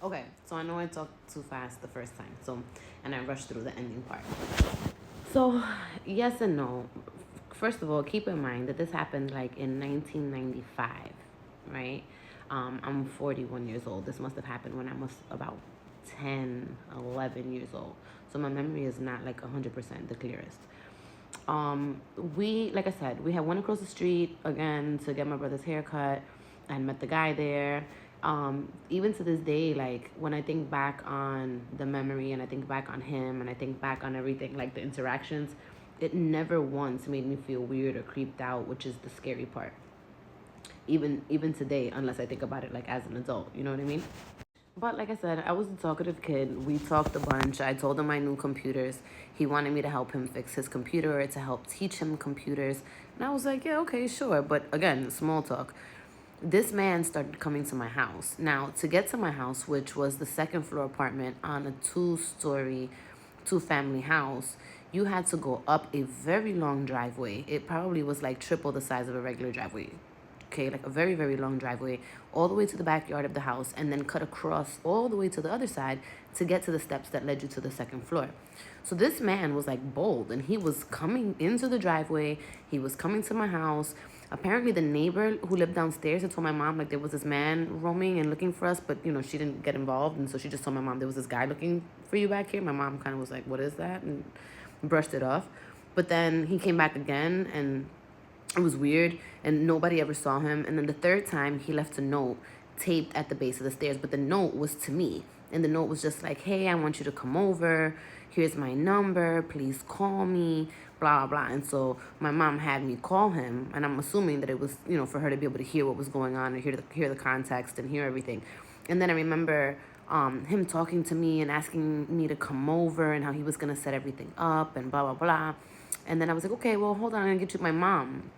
Okay, so I know I talked too fast the first time, and I rushed through the ending part. So, yes and no. First of all, keep in mind that this happened like in 1995, right? I'm 41 years old. This must have happened when I was about 10, 11 years old. So my memory is not like 100% the clearest. Like I said, we had went across the street again to get my brother's haircut and met the guy there. Even to this day, like when I think back on the memory and I think back on him and I think back on everything, like the interactions, it never once made me feel weird or creeped out, which is the scary part. Even today, unless I think about it like as an adult, you know what I mean? But like I said, I was a talkative kid. We talked a bunch. I told him I knew computers. He wanted me to help him fix his computer or to help teach him computers. And I was like, yeah, okay, sure. But again, small talk. This man started coming to my house. Now, to get to my house, which was the second floor apartment on a two-story, two-family house, you had to go up a very long driveway. It probably was like triple the size of a regular driveway. Okay, like a very, very long driveway all the way to the backyard of the house and then cut across all the way to the other side to get to the steps that led you to the second floor. So this man was like bold and he was coming into the driveway. He was coming to my house. Apparently the neighbor who lived downstairs had told my mom like there was this man roaming and looking for us, but she didn't get involved, and so she just told my mom there was this guy looking for you back here. My mom kind of was like, what is that? And brushed it off. But then he came back again and it was weird and nobody ever saw him. And then the third time he left a note taped at the base of the stairs, but the note was to me. And the note was just like, hey, I want you to come over. Here's my number. Please call me, blah, blah. And so my mom had me call him. And I'm assuming that it was, for her to be able to hear what was going on and hear the context and hear everything. And then I remember him talking to me and asking me to come over and how he was going to set everything up and blah, blah, blah. And then I was like, okay, well, hold on, I'm going to get you my mom.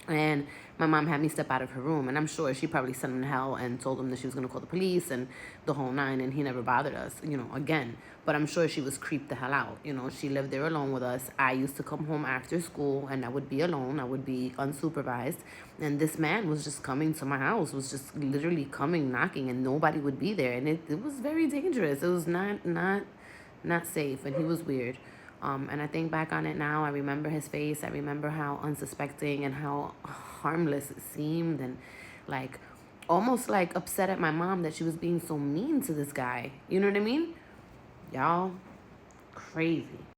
And my mom had me step out of her room, and I'm sure she probably sent him to hell and told him that she was going to call the police and the whole nine, and he never bothered us, again. But I'm sure she was creeped the hell out. She lived there alone with us. I used to come home after school, and I would be alone. I would be unsupervised. And this man was just coming to my house, was just literally coming, knocking, and nobody would be there. And it was very dangerous. It was not safe, and he was weird. And I think back on it now, I remember his face. I remember how unsuspecting and how harmless it seemed, and like almost like upset at my mom that she was being so mean to this guy. You know what I mean? Y'all, crazy.